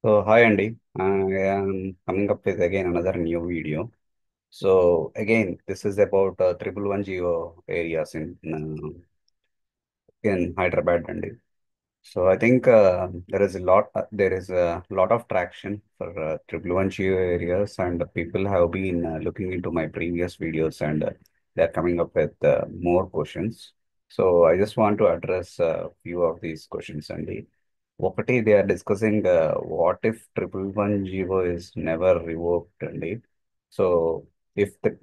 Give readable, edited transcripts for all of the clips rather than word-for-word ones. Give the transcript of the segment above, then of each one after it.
Hi Andy, I am coming up with again another new video. So again, this is about 111 geo areas in Hyderabad, Andy. So I think there is a lot of traction for triple one geo areas, and people have been looking into my previous videos, and they're coming up with more questions. So I just want to address a few of these questions, Andy. ఒకటి they are discussing what if triple one GO is never revoked అండి. So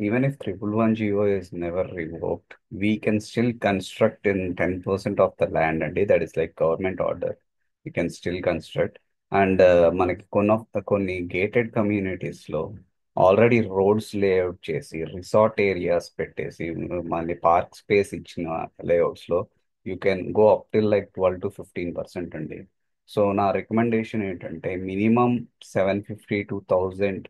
even if triple one GO is never revoked, we can still construct in 10% of the land అండి. That is like government order. We can still construct. And మనకి కొన్ని gated కమ్యూనిటీస్లో already roads layout చేసి resort areas పెట్టేసి మళ్ళీ park space ఇచ్చిన లేఅవుట్స్లో you can go up till like 12 to 15% అండి. సో నా రికమెండేషన్ ఏంటంటే మినిమం 750 to 1000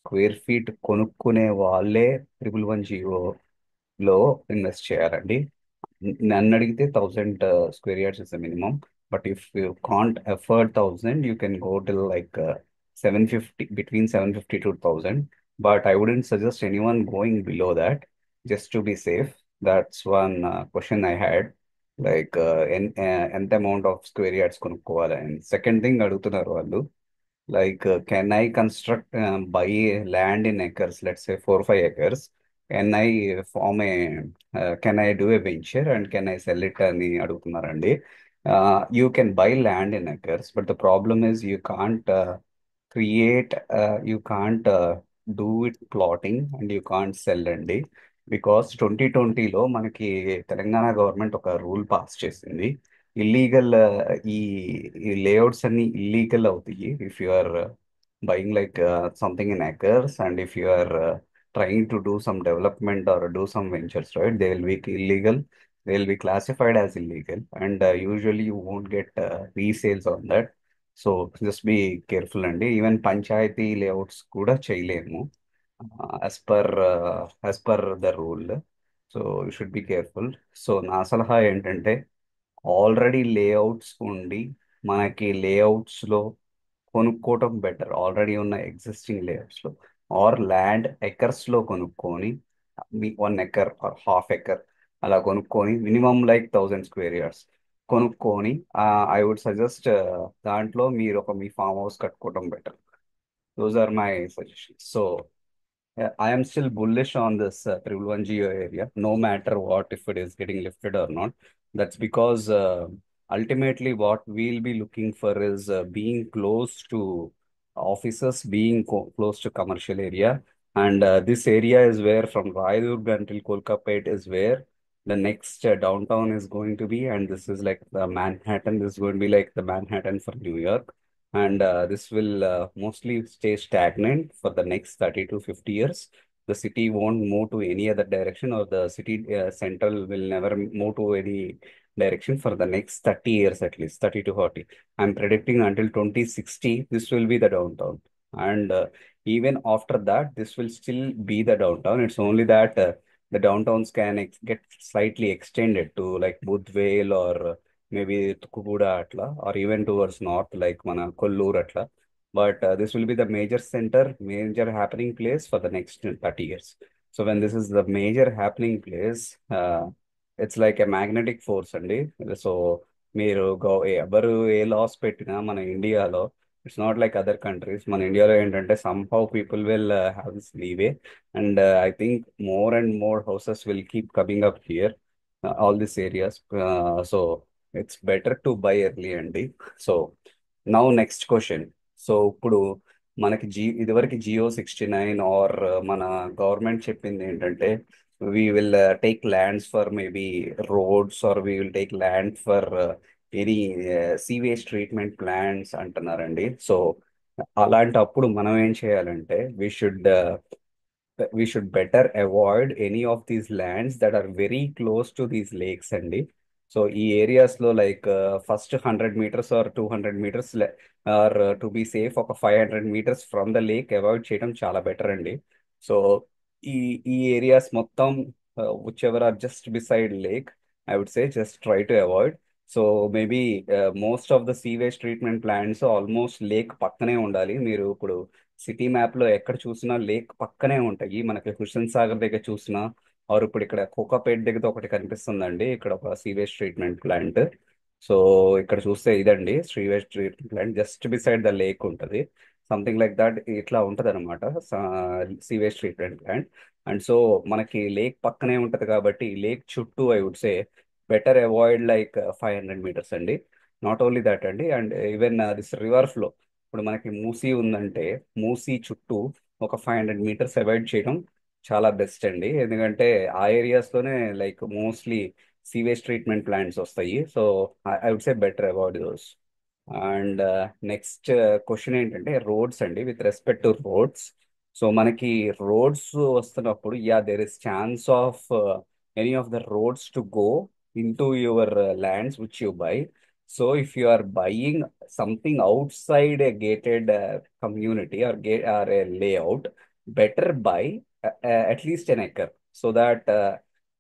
స్క్వేర్ ఫీట్ కొనుక్కునే వాళ్ళే ట్రిపుల్ వన్ జీరోలో ఇన్వెస్ట్ చేయాలండి. నన్ను అడిగితే 1000 square yards is the minimum. But if you can't afford 1000, you can go till like 750, between 750 to 1000. But I wouldn't suggest anyone going below that, just to be safe. That's one question I had. Like ఎంత amount of square yards కొనుక్కోవాలి అని. Second thing అడుగుతున్నారు వాళ్ళు, like can I construct buy land in acres, let's say 4 or 5 acres. Can I farm a can I do a venture and can I sell it అని అడుగుతున్నారండి. You can buy land in acres, but the problem is create you can't do it plotting and you can't sell అండి. Because 2020లో మనకి Telangana government ఒక rule pass చేసింది. Illegal ఈ ఈ layouts అన్ని ఇల్లీగల్ అవుతాయి if you are buying like something in acres, and if you are trying to do some development or do some ventures, right, they will be illegal. They will be classified as illegal, and usually you won't get resales on that. So just be careful అండి. Even panchayat layouts కూడా చేయలేము as per the rule. So you should be careful. So నా సలహా ఏంటంటే already layouts ఉండి మనకి లేఅవుట్స్లో కొనుక్కోవటం బెటర్, ఆల్రెడీ ఉన్న ఎగ్జిస్టింగ్ లేఅవుట్స్లో. ఆర్ ల్యాండ్ ఎకర్స్లో కొనుక్కొని, మీ 1 acre ఆర్ హాఫ్ ఎకర్ అలా కొనుక్కొని మినిమం లైక్ 1000 స్క్వేర్ యార్డ్స్ కొనుక్కొని, ఐ వుడ్ సజెస్ట్ దాంట్లో మీరు మీ ఫామ్ హౌస్ కట్టుకోవడం better. Those are my suggestions. So I am still bullish on this 111 area, no matter what, if it is getting lifted or not. That's because ultimately what we'll be looking for is being close to offices, being close to commercial area. And this area is where from Raidurg until Kolkapet is where the next downtown is going to be. And this is like the Manhattan. This is going to be like the Manhattan for New York, and this will mostly stay stagnant for the next 30 to 50 years. The city won't move to any other direction, or the city central will never move to any direction for the next 30 years, at least 30 to 40. I'm predicting until 2060, this will be the downtown. And even after that, this will still be the downtown. It's only that the downtowns can get slightly extended to like Budhvale or maybe Tukkuguda అట్లా, or even towards north like మన కొల్లూరు అట్లా. But this will be the major center, major happening place for the next 30 years. So when this is the major happening place, it's like a magnetic force అండి. సో మీరు ఎవరు ఏ laws పెట్టినా మన ఇండియాలో, it's not like other countries. మన ఇండియాలో ఏంటంటే somehow people will have this leeway, and I think more and more houses will keep coming up here, all this areas. So it's better to buy early అండి. So now next question. సో ఇప్పుడు మనకి ఇదివరకు Jio 69 are మన government చెప్పింది ఏంటంటే we will take lands for maybe roads, or we will take land for any sewage treatment plants అంటున్నారండి. So అలాంటప్పుడు మనం ఏం చేయాలంటే we should better avoid any of these lands that are very close to these lakes అండి. So ఈ areas లో like first 100 meters or 200 meters, or to be safe ఒక 500 meters from the lake avoid చేయడం చాలా better అండి. So ఈ ఈ areas మొత్తం whichever are just beside lake, I would say just try to avoid. So maybe most of the sewage treatment plants almost lake పక్కనే ఉండాలి. మీరు ఇప్పుడు సిటీ మ్యాప్ లో ఎక్కడ చూసినా లేక్ పక్కనే ఉంటాయి. మనకి హుస్సేన్ సాగర్ దగ్గర చూసినా, ఆర్ ఇప్పుడు ఇక్కడ కోకాపేట్ దగ్గర ఒకటి కనిపిస్తుందండి, ఇక్కడ ఒక సీవేజ్ ట్రీట్మెంట్ ప్లాంట్. సో ఇక్కడ చూస్తే ఇదండి sewage treatment plant, just beside the lake ఉంటుంది. సంథింగ్ లైక్ దట్ ఇట్లా ఉంటది అనమాట sewage treatment plant. And so మనకి లేక్ పక్కనే ఉంటది కాబట్టి లేక్ చుట్టూ I would say better avoid like 500 meters అండి. నాట్ ఓన్లీ దట్ అండి, and even this river flow, ఇప్పుడు మనకి మూసీ ఉందంటే మూసీ చుట్టూ ఒక 500 మీటర్స్ అవాయిడ్ చేయడం చాలా బెస్ట్ అండి. ఎందుకంటే ఆ ఏరియాస్లోనే like mostly sewage treatment plants వస్తాయి. So I would say better avoid those. And next question ఏంటంటే రోడ్స్ అండి. With respect to roads, so మనకి రోడ్స్ వస్తున్నప్పుడు yeah there is chance of any of the roads to go into your lands which you buy. So if you are buying something outside a gated community or gate or a layout, better buy at least an acre, so that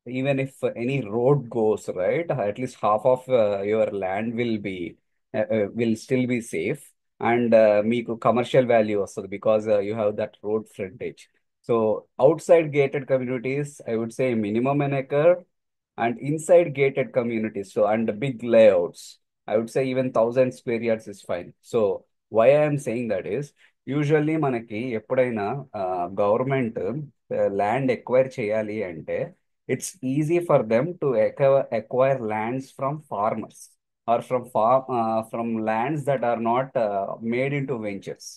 even if any road goes right, at least half of your land will still be safe. And మీకు commercial value వస్తుంది because you have that road frontage. So outside gated communities, I would say minimum an acre, and inside gated communities, so and big layouts, I would say even 1,000 square yards is fine. So why I am saying that is, usually మనకి ఎప్పుడైనా government land acquire చేయాలి అంటే it's easy for them to acquire lands from farmers or from lands that are not made into ventures.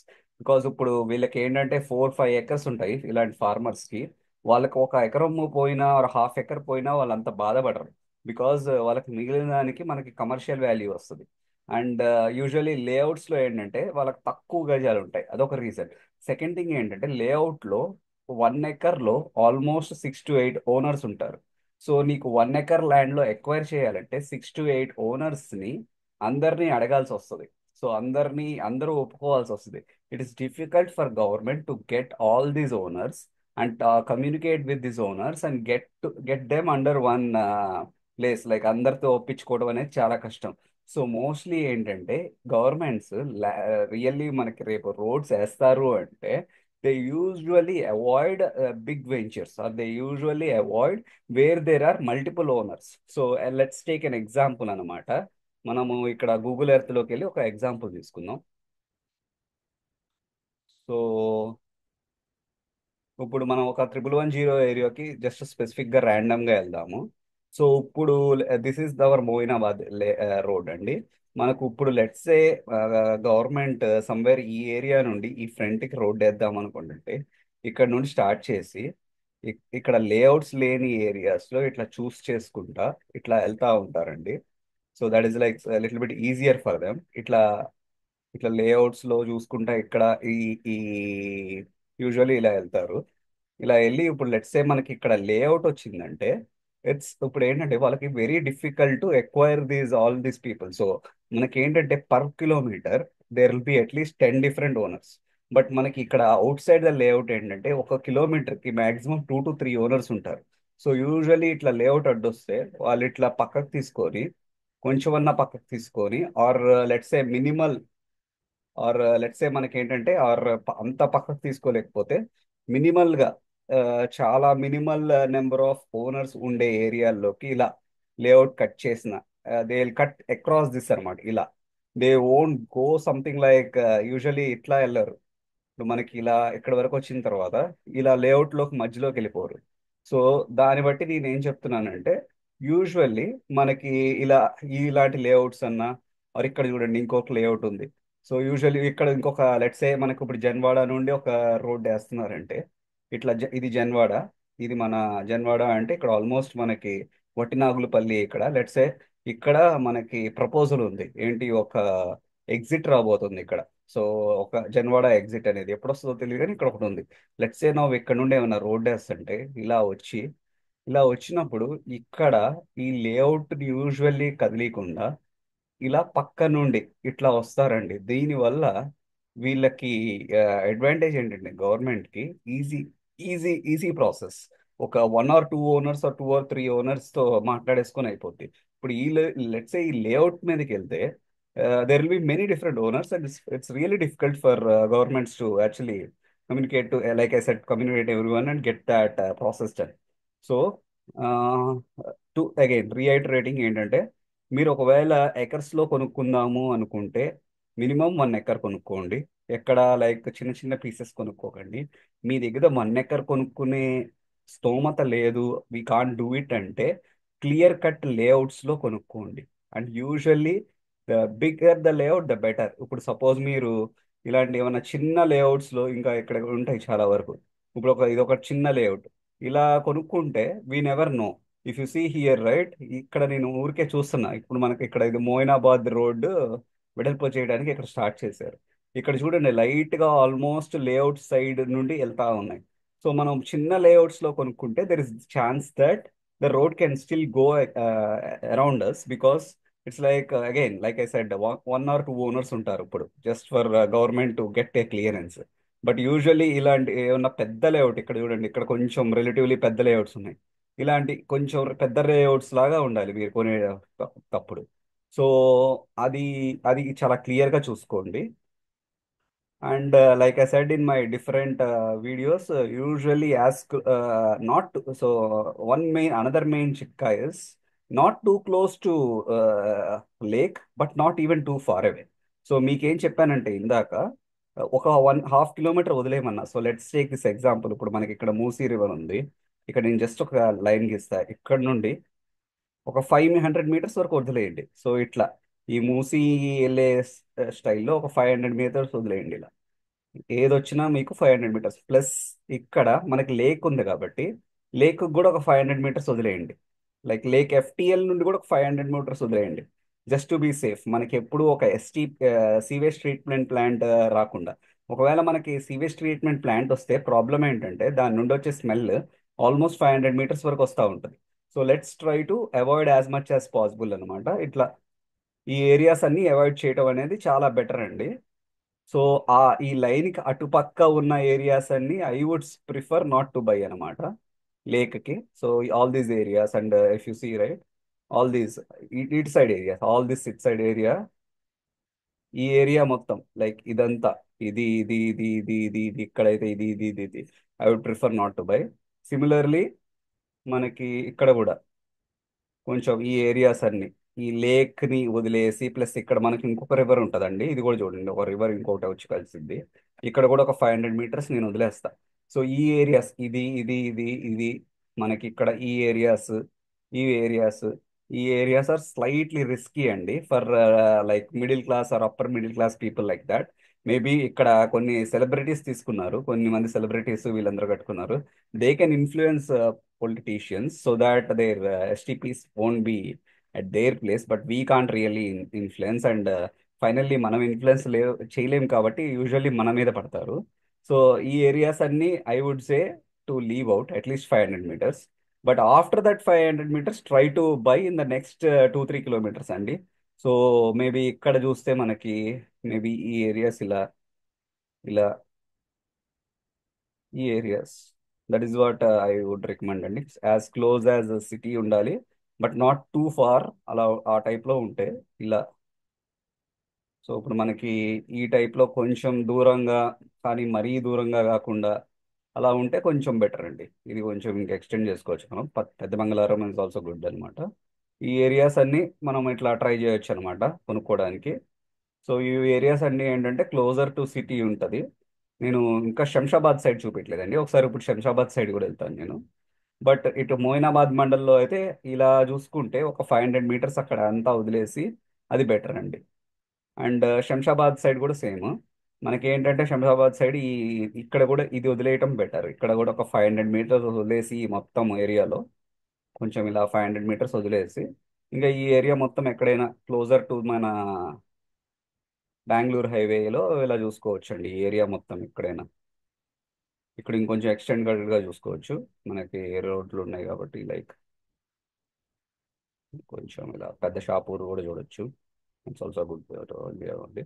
Because ఇప్పుడు వీళ్ళకి ఏంటంటే 4-5 acres ఉంటాయి ఇలాంటి farmers కి. వాళ్ళకి ఒక ఎకరం పోయినా హాఫ్ ఎకర్ పోయినా వాళ్ళు అంత బాధపడరు, బికాజ్ వాళ్ళకి మిగిలిన దానికి మనకి కమర్షియల్ వాల్యూ వస్తుంది. అండ్ యూజువలీ లేఅవుట్స్ లో ఏంటంటే వాళ్ళకి తక్కువ గజాలు ఉంటాయి, అదొక రీజన్. సెకండ్ థింగ్ ఏంటంటే లేఅవుట్ లో 1 ఎకర్ లో ఆల్మోస్ట్ 6 to 8 ఓనర్స్ ఉంటారు. సో నీకు 1 ఎకర్ ల్యాండ్ లో ఎక్వైర్ చేయాలంటే 6 to 8 ఓనర్స్ ని అందరినీ అడగాల్సి వస్తుంది. సో అందరూ ఒప్పుకోవాల్సి వస్తుంది. It is difficult for government to get all these owners and communicate with these owners and get them under one place. Like అందరితో ఒప్పించుకోవడం అనేది చాలా కష్టం. సో మోస్ట్లీ ఏంటంటే గవర్నమెంట్స్ రియల్లీ మనకి రేపు రోడ్స్ వేస్తారు అంటే they usually avoid big ventures, or they usually avoid where there are multiple owners. So let's take an example అనమాట. మనము ఇక్కడ గూగుల్ ఎర్త్లోకి వెళ్ళి ఒక ఎగ్జాంపుల్ తీసుకుందాం. సో ఇప్పుడు మనం ఒక 1110 ఏరియాకి జస్ట్ స్పెసిఫిక్ గా ర్యాండమ్ గా వెళ్దాము. సో ఇప్పుడు this is our Moinabad road అండి. మనకు ఇప్పుడు లెట్స్ సే గవర్నమెంట్ సమ్వేర్ ఈ ఏరియా నుండి ఈ ఫ్రంట్ కి రోడ్ వేద్దాం అనుకుంటుంటే ఇక్కడ నుండి స్టార్ట్ చేసి ఇక్కడ లేఅవుట్స్ లేని ఏరియాస్ లో ఇట్లా చూస్ చేసుకుంటా ఇట్లా వెళ్తా ఉంటారండి. So that is like little bit easier for them. ఇట్లా ఇట్లా లేఅవుట్స్ లో చూసుకుంటా ఇక్కడ ఈ ఈ యూజువల్లీ ఇలా వెళ్తారు. ఇలా వెళ్ళి ఇప్పుడు లెట్స్ సే మనకి ఇక్కడ లేఅవుట్ వచ్చిందంటే ఇట్స్ ఇప్పుడు ఏంటంటే వాళ్ళకి very difficult to acquire all these people. So మనకి ఏంటంటే per kilometer there will be at least 10 different owners. But మనకి ఇక్కడ అవుట్ సైడ్ ద లేఅవుట్ ఏంటంటే ఒక కిలోమీటర్ కి మాక్సిమం 2 to 3 ఓనర్స్ ఉంటారు. సో యూజువల్లీ ఇట్లా లేఅవుట్ అడ్డొస్తే వాళ్ళు ఇట్లా పక్కకు తీసుకొని కొంచెమన్నా పక్కకు తీసుకొని are let's say minimal are let's say మనకి ఏంటంటే ఆర్ అంత పక్కకు తీసుకోలేకపోతే మినిమల్ గా చాలా మినిమల్ నెంబర్ ఆఫ్ ఓనర్స్ ఉండే ఏరియాల్లోకి ఇలా లేఅవుట్ కట్ చేసిన they will cut across this అనమాట. ఇలా they won't go something like usually ఇట్లా వెళ్ళరు. ఇప్పుడు మనకి ఇలా ఇక్కడ వరకు వచ్చిన తర్వాత ఇలా లేఅవుట్ లోకి మధ్యలోకి వెళ్ళిపోరు. సో దాన్ని బట్టి నేను ఏం చెప్తున్నానంటే యూజువల్లీ మనకి ఇలా ఇలాంటి లేఅవుట్స్ అన్నా, or ఇక్కడ చూడండి ఇంకొక లేఅవుట్ ఉంది. సో యూజువల్లీ ఇక్కడ ఇంకొక లెట్స్ సే మనకు ఇప్పుడు జన్వాడ నుండి ఒక రోడ్ వేస్తున్నారంటే ఇట్లా ఇది జన్వాడ, ఇది మన జన్వాడ అంటే ఇక్కడ ఆల్మోస్ట్ మనకి వట్టినాగులపల్లి ఇక్కడ లెట్స్ సే ఇక్కడ మనకి ప్రపోజల్ ఉంది ఏంటి, ఒక ఎగ్జిట్ రాబోతుంది ఇక్కడ. సో ఒక జన్వాడ ఎగ్జిట్ అనేది ఎప్పుడు వస్తుందో తెలియదు కానీ ఇక్కడ ఒకటి ఉంది. లెట్స్ సే నువ్వు ఇక్కడ నుండి ఏమైనా రోడ్ వేస్తుంటే ఇలా వచ్చి ఇలా వచ్చినప్పుడు ఇక్కడ ఈ లేఅవుట్ యూజువల్లీ కదిలీకుండా ఇలా పక్క నుండి ఇట్లా వస్తారండి. దీనివల్ల వీళ్ళకి అడ్వాంటేజ్ ఏంటంటే గవర్నమెంట్ కి ఈజీ ఈజీ ప్రాసెస్. ఒక 1 or 2 ఓనర్స్ 2 or 3 ఓనర్స్ తో మాట్లాడేసుకొని అయిపోద్ది. ఇప్పుడు లెట్స్ ఈ లేఅవుట్ మీదకి వెళ్తే there will be many different owners and it's really difficult for governments to actually communicate to like I set communicate everyone and get that process done. So to again reiterating ఏంటంటే, మీరు ఒకవేళ acres లో కొనుక్కుందాము అనుకుంటే minimum 1 acre కొనుక్కోండి. ఎక్కడ like చిన్న చిన్న pieces కొనుక్కోకండి. మీ దగ్గర 1 ఎకర్ కొనుక్కునే స్తోమత లేదు, వి కాంట్ డూ ఇట్ అంటే క్లియర్ కట్ లేఅవుట్స్ లో కొనుక్కోండి. And usually the bigger the layout the better. ఇప్పుడు సపోజ్ మీరు ఇలాంటి ఏమైనా చిన్న లేఅవుట్స్ లో ఇంకా ఇక్కడ ఉంటాయి చాలా వరకు. ఇప్పుడు ఇది ఒక చిన్న లేఅవుట్ ఇలా కొనుక్కుంటే we never know. If you see here right, ఇక్కడ నేను ఊరికే చూస్తున్నా, ఇప్పుడు మనకి ఇక్కడ ఇది మోయినాబాద్ రోడ్ వెడల్పు చేయడానికి ఇక్కడ స్టార్ట్ చేశారు. ఇక్కడ చూడండి లైట్ గా ఆల్మోస్ట్ లేఅవుట్ సైడ్ నుండి వెళ్తా ఉన్నాయి. సో మనం చిన్న లేఅవుట్స్ లో కొనుక్కుంటే there is chance that the road can still go around us, because it's like again like I said 1 or 2 owners ఉంటారు ఇప్పుడు just for government to get a clearance. But usually ఇలాంటి ఏమన్నా పెద్ద layout, ఇక్కడ చూడండి ఇక్కడ కొంచెం రిలేటివ్లీ పెద్ద లేఅవుట్స్ ఉన్నాయి. ఇలాంటి కొంచెం పెద్ద లేఅవుట్స్ లాగా ఉండాలి మీరు కొనేటప్పుడు. సో అది అది చాలా క్లియర్గా చూసుకోండి. And like I said in my different videos, usually ask not to, so one main another main chikka is not too close to lake, but not even too far away. So మీకేం చెప్పానంటే ఇందాక ఒక 1.5 kilometer వదిలేయమన్నా. So let's take this example. ఇప్పుడు మనకి ఇక్కడ Musi river ఉంది. ఇక్కడ నేను జస్ట్ ఒక లైన్ గీస్తా, ఇక్కడ నుండి ఒక 500 మీటర్స్ వరకు వదిలేయండి. సో ఇట్లా ఈ మూసీ వెళ్ళే స్టైల్లో ఒక 500 మీటర్స్ వదిలేయండి ఇలా. ఏదొచ్చినా మీకు 500 మీటర్స్ ప్లస్ ఇక్కడ మనకి లేక్ ఉంది కాబట్టి లేక్ కూడా ఒక 500 మీటర్స్ వదిలేయండి. లైక్ లేక్ ఎఫ్టిఎల్ నుండి కూడా ఒక 500 మీటర్స్ వదిలేయండి. Just to be safe. మనకి ఎప్పుడు ఒక సీవేజ్ ట్రీట్మెంట్ ప్లాంట్ రాకుండా. ఒకవేళ మనకి సీవేజ్ ట్రీట్మెంట్ ప్లాంట్ వస్తే ప్రాబ్లం ఏంటంటే దాని నుండి వచ్చే స్మెల్ ఆల్మోస్ట్ 500 మీటర్స్ వరకు వస్తూ ఉంటుంది. So let's try to avoid as much as possible అనమాట. ఇట్లా ఈ ఏరియాస్ అన్ని అవాయిడ్ చేయడం అనేది చాలా బెటర్ అండి. సో ఈ లైన్ కి అటుపక్క ఉన్న ఏరియాస్ అన్ని I would prefer not to buy అనమాట లేక్ కి. So all these areas and if you see right, all these ఇటు side areas, all this it side area, ఈ ఏరియా మొత్తం లైక్ ఇదంతా, ఇది ఇక్కడైతే ఇది I would prefer not to buy. Similarly మనకి ఇక్కడ కూడా కొంచెం ఈ ఏరియాస్ అన్ని ఈ లేక్ ని వదిలేసి ప్లస్ ఇక్కడ మనకి ఇంకొక రివర్ ఉంటుందండి. ఇది కూడా చూడండి, ఒక రివర్ ఇంకొకటి వచ్చి కలిసింది. ఇక్కడ కూడా ఒక 500 మీటర్స్ నేను వదిలేస్తా. సో ఈ ఏరియాస్ ఇది మనకి ఇక్కడ ఈ ఏరియాస్ ఈ ఏరియాస్ ఆర్ స్లైట్లీ రిస్కీ అండి for like middle class or upper middle class people like that. Maybe ఇక్కడ కొన్ని సెలబ్రిటీస్ తీసుకున్నారు, కొన్ని మంది సెలబ్రిటీస్ వీళ్ళందరూ కట్టుకున్నారు. They can influence politicians so that their STPs won't be at their place, but we can't really influence. And finally మనం influence చేయలేం కాబట్టి యూజువల్లీ మన మీద పడతారు. సో ఈ ఏరియాస్ అన్ని I would say to leave out at least 500 meters. But after that 500 meters try to buy in the next 2-3 kilometers అండి. So maybe ఇక్కడ చూస్తే మనకి మేబీ ఈ ఏరియాస్ ఇలా ఇలా ఈ areas, that is what I would recommend అండి. యాజ్ క్లోజ్ యాజ్ సిటీ ఉండాలి, బట్ నాట్ టూ ఫార్. అలా ఆ టైప్లో ఉంటే ఇలా. సో ఇప్పుడు మనకి ఈ టైప్లో కొంచెం దూరంగా, కానీ మరీ దూరంగా కాకుండా అలా ఉంటే కొంచెం బెటర్ అండి. ఇది కొంచెం ఇంకా ఎక్స్టెండ్ చేసుకోవచ్చు మనం. పెద్ద బంగాళారం ఇస్ ఆల్సో గుడ్ అనమాట. ఈ ఏరియాస్ అన్ని మనం ఇట్లా ట్రై చేయొచ్చు అనమాట కొనుక్కోవడానికి. సో ఈ ఏరియాస్ అన్ని ఏంటంటే క్లోజర్ టు సిటీ ఉంటుంది. నేను ఇంకా శంషాబాద్ సైడ్ చూపించలేదండి, ఒకసారి ఇప్పుడు శంషాబాద్ సైడ్ కూడా వెళ్తాను నేను. బట్ ఇటు మోయినాబాద్ మండల్లో అయితే ఇలా చూసుకుంటే ఒక 500 మీటర్స్ అక్కడ అంతా వదిలేసి అది బెటర్ అండి. అండ్ శంషాబాద్ సైడ్ కూడా సేమ్. మనకి ఏంటంటే శంషాబాద్ సైడ్ ఇక్కడ కూడా ఇది వదిలేయటం బెటర్. ఇక్కడ కూడా ఒక 500 మీటర్స్ వదిలేసి ఈ మొత్తం ఏరియాలో కొంచెం ఇలా 500 మీటర్స్ వదిలేసి ఇంకా ఈ ఏరియా మొత్తం ఎక్కడైనా క్లోజర్ టు మన బెంగళూరు హైవేలో ఇలా చూసుకోవచ్చు అండి. ఈ ఏరియా మొత్తం ఎక్కడైనా ఇక్కడ ఇంకొంచెం ఎక్స్టెండెడ్గా చూసుకోవచ్చు. మనకి రోడ్లు ఉన్నాయి కాబట్టి లైక్ కొంచెం ఇలా పెద్ద షాపూర్ కూడా చూడొచ్చు. ఇట్స్ ఆల్సో గుడ్ అండి.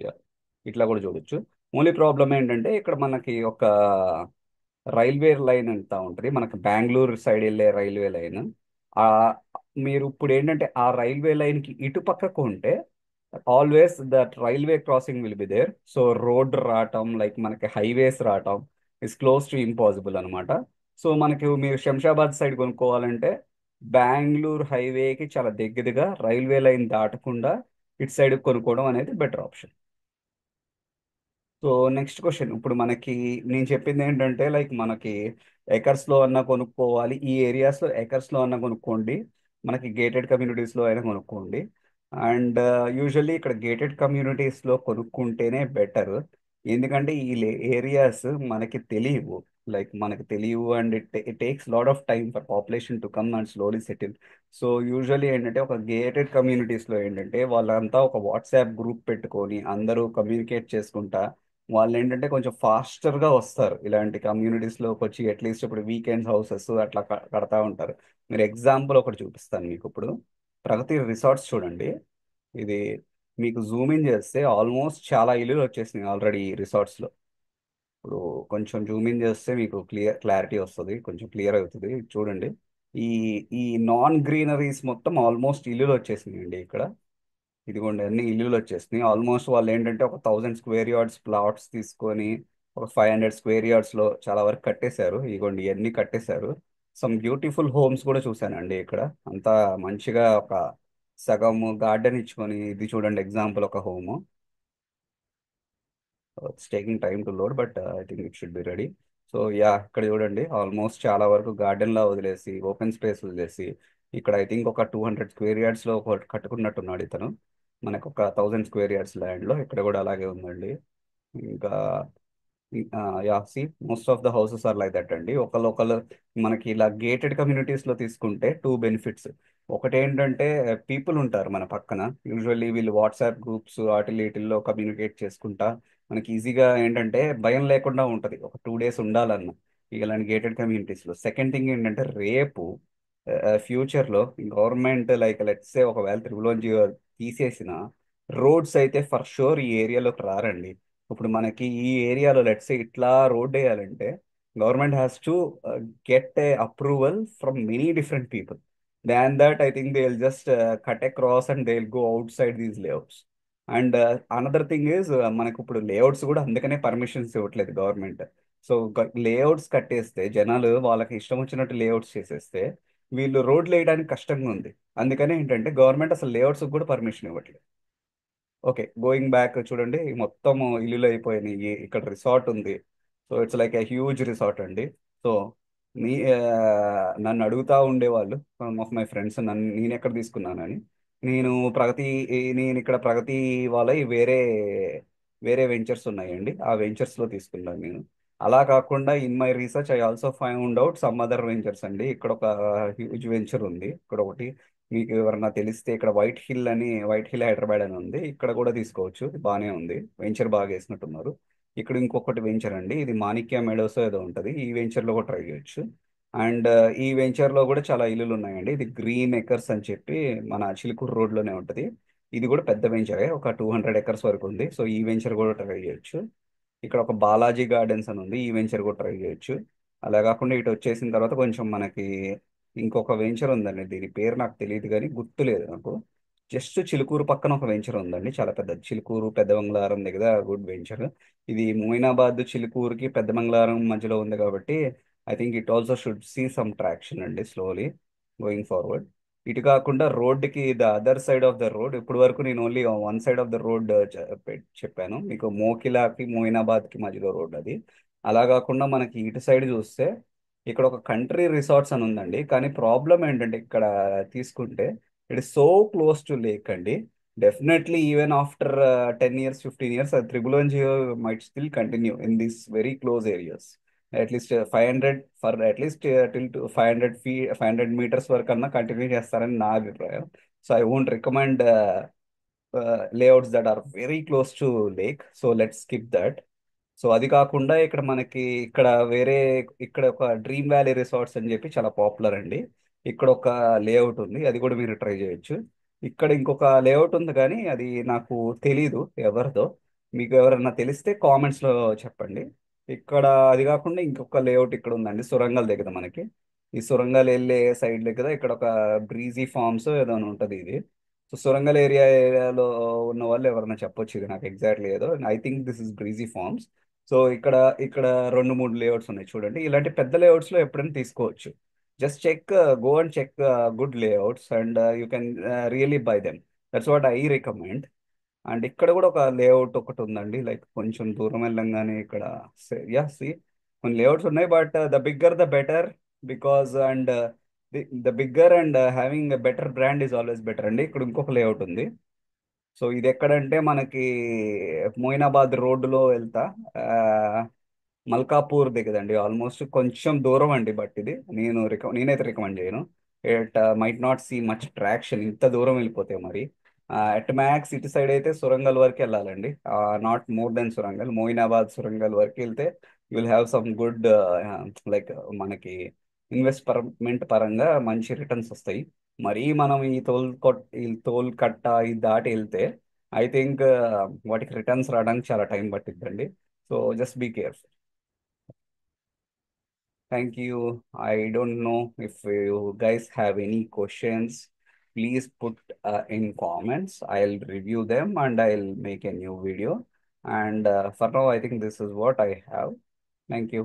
యా, ఇట్లా కూడా చూడొచ్చు. ఓన్లీ ప్రాబ్లం ఏంటంటే ఇక్కడ మనకి ఒక రైల్వే లైన్ అంతా ఉంటుంది మనకు బెంగళూరు సైడ్ వెళ్ళే రైల్వే లైన్. ఆ మీరు ఇప్పుడు ఏంటంటే ఆ రైల్వే లైన్ కి ఇటు పక్కకు ఉంటే always that railway crossing will be there. So road రావటం లైక్ మనకి హైవేస్ రావటం ఇస్ క్లోజ్ టు ఇంపాసిబుల్ అనమాట. సో మనకి మీరు శంషాబాద్ సైడ్ కొనుక్కోవాలంటే బెంగళూరు హైవేకి చాలా దగ్గరగా రైల్వే లైన్ దాటకుండా ఇటు సైడ్ కొనుక్కోవడం అనేది better option. So next question ఇప్పుడు మనకి నేను చెప్పింది ఏంటంటే లైక్ మనకి ఎకర్స్ లో అన్నా కొనుక్కోవాలి, ఈ ఏరియాస్ లో ఎకర్స్ లో అన్నా కొనుక్కోండి, మనకి గేటెడ్ కమ్యూనిటీస్ లో అయినా కొనుక్కోండి. అండ్ యూజువల్లీ ఇక్కడ గేటెడ్ కమ్యూనిటీస్ లో కొనుక్కుంటేనే బెటర్. ఎందుకంటే ఈ ఏరియాస్ మనకి తెలియవు, లైక్ మనకి తెలియవు and it takes lot of time for population to come and slowly settle. So usually ఏంటంటే ఒక గేటెడ్ కమ్యూనిటీస్ లో ఏంటంటే వాళ్ళంతా ఒక వాట్సాప్ గ్రూప్ పెట్టుకొని అందరూ కమ్యూనికేట్ చేసుకుంటా వాళ్ళు ఏంటంటే కొంచెం ఫాస్టర్ గా వస్తారు ఇలాంటి కమ్యూనిటీస్ లోకి వచ్చి. అట్లీస్ట్ ఇప్పుడు వీకెండ్స్ హౌసెస్ అట్లా కడతా ఉంటారు. మీరు ఎగ్జాంపుల్ ఒకటి చూపిస్తాను మీకు ఇప్పుడు. ప్రగతి రిసార్ట్స్ చూడండి. ఇది మీకు జూమ్ ఇన్ చేస్తే ఆల్మోస్ట్ చాలా ఇల్లులు వచ్చేసినాయి ఆల్రెడీ ఈ రిసార్ట్స్ లో. ఇప్పుడు కొంచెం జూమ్ ఇన్ చేస్తే మీకు క్లారిటీ వస్తుంది, కొంచెం క్లియర్ అవుతుంది చూడండి. ఈ ఈ నాన్ గ్రీనరీస్ మొత్తం ఆల్మోస్ట్ ఇల్లులు వచ్చేసినాయి అండి ఇక్కడ. ఇదిగోండి అన్ని ఇల్లులు వచ్చేసినాయి ఆల్మోస్ట్. వాళ్ళు ఏంటంటే ఒక 1000 స్క్వేర్ యార్డ్స్ ప్లాట్స్ తీసుకొని ఒక 500 స్క్వేర్ యార్డ్స్ లో చాలా వరకు కట్టేశారు. ఇదిగోండి ఇవన్నీ కట్టేశారు. సమ్ బ్యూటిఫుల్ హోమ్స్ కూడా చూశానండి ఇక్కడ. అంతా మంచిగా ఒక సగం గార్డెన్ ఇచ్చుకొని ఇది చూడండి ఎగ్జాంపుల్ ఒక home. It's taking time to load but I think it should be ready. So yeah ఇక్కడ చూడండి ఆల్మోస్ట్ చాలా వరకు గార్డెన్ లా వదిలేసి ఓపెన్ స్పేస్ వదిలేసి ఇక్కడ ఐ థింక్ ఒక 200 స్క్వేర్ యార్డ్స్ లో ఒక కట్టుకున్నట్టున్నాడు ఇతను. మనకు ఒక 1000 స్క్వేర్ యార్డ్స్ ల్యాండ్ లో ఇక్కడ కూడా అలాగే ఉందండి. ఇంకా yeah see most of the houses are like that అండి. ఒకళ్ళు మనకి ఇలా గేటెడ్ కమ్యూనిటీస్ లో తీసుకుంటే టూ బెనిఫిట్స్. ఒకటి ఏంటంటే పీపుల్ ఉంటారు మన పక్కన. యూజువల్లీ వీళ్ళు వాట్సాప్ గ్రూప్స్ వాటిల్లో వీటిల్లో కమ్యూనికేట్ చేసుకుంటా మనకి ఈజీగా ఏంటంటే భయం లేకుండా ఉంటది ఒక 2 డేస్ ఉండాలన్న ఇలాంటి గేటెడ్ కమ్యూనిటీస్ లో. సెకండ్ థింగ్ ఏంటంటే రేపు ఫ్యూచర్ లో గవర్నమెంట్ లైక్ లెట్స్ సే ఒకవేళ త్రిబులోంజి తీసేసిన రోడ్స్ అయితే ఫర్ షూర్ ఈ ఏరియాలోకి రారండి. ఇప్పుడు మనకి ఈ ఏరియాలో లెట్స్ ఇట్లా రోడ్ వేయాలంటే government has to get A approval from many different people. Than that I think they will just cut across and they will go out side these layouts. And another thing is మనకు ఇప్పుడు layouts కూడా అందుకనే permissions ఇవ్వట్లేదు government. So layouts కట్టేస్తే జనాలు వాళ్ళకి ఇష్టం వచ్చినట్టు లేఅవుట్స్ చేసేస్తే వీళ్ళు రోడ్లు వేయడానికి కష్టంగా ఉంది. అందుకనే ఏంటంటే గవర్నమెంట్ అసలు లేఅవుట్స్ కూడా పర్మిషన్ ఇవ్వట్లేదు. ఓకే గోయింగ్ బ్యాక్ చూడండి మొత్తం ఇల్లులు అయిపోయినాయి. ఇక్కడ రిసార్ట్ ఉంది. So it's like a huge resort అండి. సో నన్ను అడుగుతా ఉండేవాళ్ళు ఆఫ్ మై ఫ్రెండ్స్ నన్ను నేను ఎక్కడ తీసుకున్నానని. నేను ప్రగతి నేను ఇక్కడ ప్రగతి వాళ్ళ వేరే వేరే వెంచర్స్ ఉన్నాయండి, ఆ వెంచర్స్ లో తీసుకున్నాను నేను. అలా కాకుండా in my research I also found out some other ventures అండి. ఇక్కడ ఒక హ్యూజ్ వెంచర్ ఉంది ఇక్కడ ఒకటి. మీకు ఎవరన్నా తెలిస్తే ఇక్కడ వైట్ హిల్ అని వైట్ హిల్ హైదరాబాద్ అని ఉంది, ఇక్కడ కూడా తీసుకోవచ్చు బాగానే ఉంది. వెంచర్ బాగా వేసినట్టున్నారు. ఇక్కడ ఇంకొకటి వెంచర్ అండి, ఇది మాణిక్య మెడోస్ ఏదో ఉంటుంది, ఈ వెంచర్ లో కూడా ట్రై చేయొచ్చు. అండ్ ఈ వెంచర్ లో కూడా చాలా ఇల్లులు ఉన్నాయండి. ఇది గ్రీన్ ఎకర్స్ అని చెప్పి మన చిలుకూరు రోడ్ లోనే ఉంటది. ఇది కూడా పెద్ద వెంచరే, ఒక 200 ఎకర్స్ వరకు ఉంది. సో ఈ వెంచర్ కూడా ట్రై చేయొచ్చు. ఇక్కడ ఒక బాలాజీ గార్డెన్స్ అని ఉంది, ఈ వెంచర్ కూడా ట్రై చేయొచ్చు. అలా కాకుండా ఇటు వచ్చేసిన తర్వాత కొంచెం మనకి ఇంకొక వెంచర్ ఉందండి, దీని పేరు నాకు తెలియదు కానీ గుర్తులేదు నాకు. జస్ట్ చిలుకూరు పక్కన ఒక వెంచర్ ఉందండి చాలా పెద్దది, చిలుకూరు పెద్ద బంగ్లారం దగ్గర గుడ్ వెంచర్. ఇది మోయినాబాద్ చిలుకూరుకి పెద్ద బంగ్లారం మధ్యలో ఉంది కాబట్టి I think it also should see some traction అండి స్లోలీ గోయింగ్ ఫార్వర్డ్. ఇటు కాకుండా రోడ్డుకి the other side of the road ఇప్పుడు వరకు నేను only one side of the road చెప్పాను మీకు, మోకిలాకి మోయినాబాద్కి మధ్యలో రోడ్ అది. అలా కాకుండా మనకి ఇటు సైడ్ చూస్తే ఇక్కడ ఒక కంట్రీ రిసార్ట్స్ అని ఉందండి. కానీ ప్రాబ్లం ఏంటంటే ఇక్కడ తీసుకుంటే it is so close to lake అండి. Definitely even after 10 years 15 years త్రిబులోంజి might still continue in these very close areas. At least 500 for at least till to 500 meters వరకు అన్నా కంటిన్యూ చేస్తారని నా అభిప్రాయం. So I won't recommend layouts that are very close to lake. So let's skip that. So అది కాకుండా ఇక్కడ మనకి ఇక్కడ వేరే ఇక్కడ ఒక డ్రీమ్ వ్యాలీ రిసార్ట్స్ అని చెప్పి చాలా పాపులర్ అండి. ఇక్కడ ఒక లేఅవుట్ ఉంది, అది కూడా మీరు ట్రై చేయొచ్చు. ఇక్కడ ఇంకొక లేఅవుట్ ఉంది కానీ అది నాకు తెలీదు ఎవరిదో. మీకు ఎవరన్నా తెలిస్తే కామెంట్స్ లో చెప్పండి. ఇక్కడ అది కాకుండా ఇంకొక లేఅవుట్ ఇక్కడ ఉందండి సొరంగాల దగ్గర మనకి. ఈ సొరంగాలు వెళ్ళే సైడ్ దగ్గర ఇక్కడ ఒక బ్రీజీ ఫార్మ్స్ ఏదో అని ఉంటుంది ఇది. సో సొరంగల్ ఏరియాలో ఉన్న వాళ్ళు ఎవరైనా చెప్పొచ్చు ఇది నాకు ఎగ్జాక్ట్లీ ఏదో. I think this is breezy farms. So ఇక్కడ రెండు మూడు లేఅవుట్స్ ఉన్నాయి చూడండి. ఇలాంటి పెద్ద లేఅవుట్స్ లో ఎప్పుడైనా తీసుకోవచ్చు. Just check, go and check good layouts and you can really buy them. That's what I recommend. And ఇక్కడ కూడా ఒక లేఅవుట్ ఒకటి ఉందండి, లైక్ కొంచెం దూరం వెళ్ళంగానే ఇక్కడ. యా సి కొన్ని లేఅవుట్స్ ఉన్నాయి, but the bigger the better. Because and the bigger and having better brand is always better అండి. ఇక్కడ ఇంకొక లేఅవుట్ ఉంది. సో ఇది ఎక్కడంటే మనకి మోయినాబాద్ రోడ్డులో వెళ్తా, మల్కాపూర్ దిగదండి. ఆల్మోస్ట్ కొంచెం దూరం అండి, బట్ ఇది నేనైతే రికమెండ్ చేయను. It might not see much traction ఇంత దూరం వెళ్ళిపోతే మరి. అట్ మ్యాక్స్ ఇటు సైడ్ అయితే సురంగల్ వరకు వెళ్ళాలండి. Not more than Surangal, Moinabad Surangal వరకు వెళ్తే you will have some good, like మనకి ఇన్వెస్ట్మెంట్ పరంగా మంచి రిటర్న్స్ వస్తాయి. మరి మనం ఈ తోల్ కట్ట ఇది దాటి వెళ్తే ఐ థింక్ వాటికి రిటర్న్స్ రావడానికి చాలా టైం పట్టిద్దండి. So just be careful. Thank you. I don't know if you guys have any questions. Please put in comments. I'll review them and I'll make a new video. And for now, I think this is what I have. Thank you.